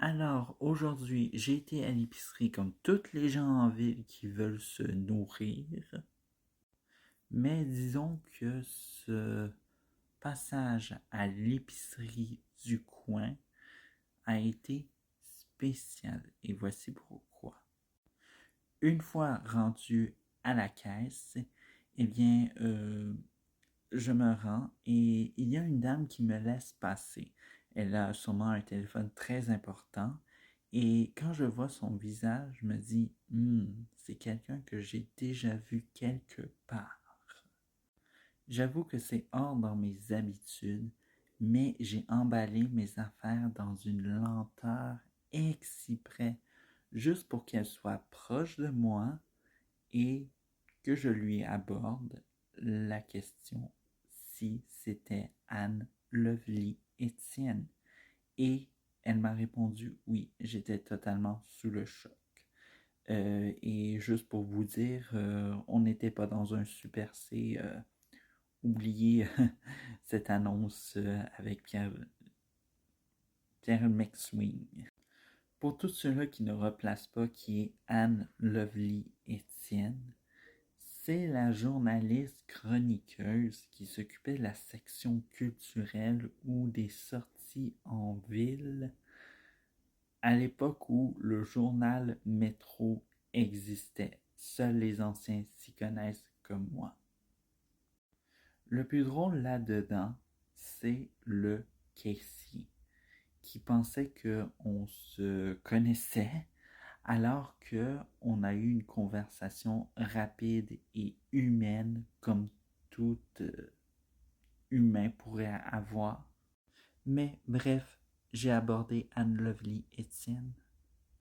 Alors, aujourd'hui, j'ai été à l'épicerie comme toutes les gens en ville qui veulent se nourrir. Mais disons que ce passage à l'épicerie du coin a été spécial. Et voici pourquoi. Une fois rendu à la caisse, eh bien, je me rends et il y a une dame qui me laisse passer. Elle a sûrement un téléphone très important et quand je vois son visage, je me dis, c'est quelqu'un que j'ai déjà vu quelque part. J'avoue que c'est hors dans mes habitudes, mais j'ai emballé mes affaires dans une lenteur exprès, juste pour qu'elle soit proche de moi et que je lui aborde la question si c'était Anne Lovely Étienne. Et elle m'a répondu oui, j'étais totalement sous le choc. Et juste pour vous dire, on n'était pas dans un Super C. Oubliez cette annonce avec Pierre McSween. Pour tous ceux-là qui ne replacent pas qui est Anne Lovely Étienne, c'est la journaliste chroniqueuse qui s'occupait de la section culturelle ou des sorties en ville à l'époque où le journal Métro existait. Seuls les anciens s'y connaissent comme moi. Le plus drôle là-dedans, c'est le caissier qui pensait qu'on se connaissait alors qu'on a eu une conversation rapide et humaine comme tout humain pourrait avoir. Mais bref, j'ai abordé Anne Lovely Étienne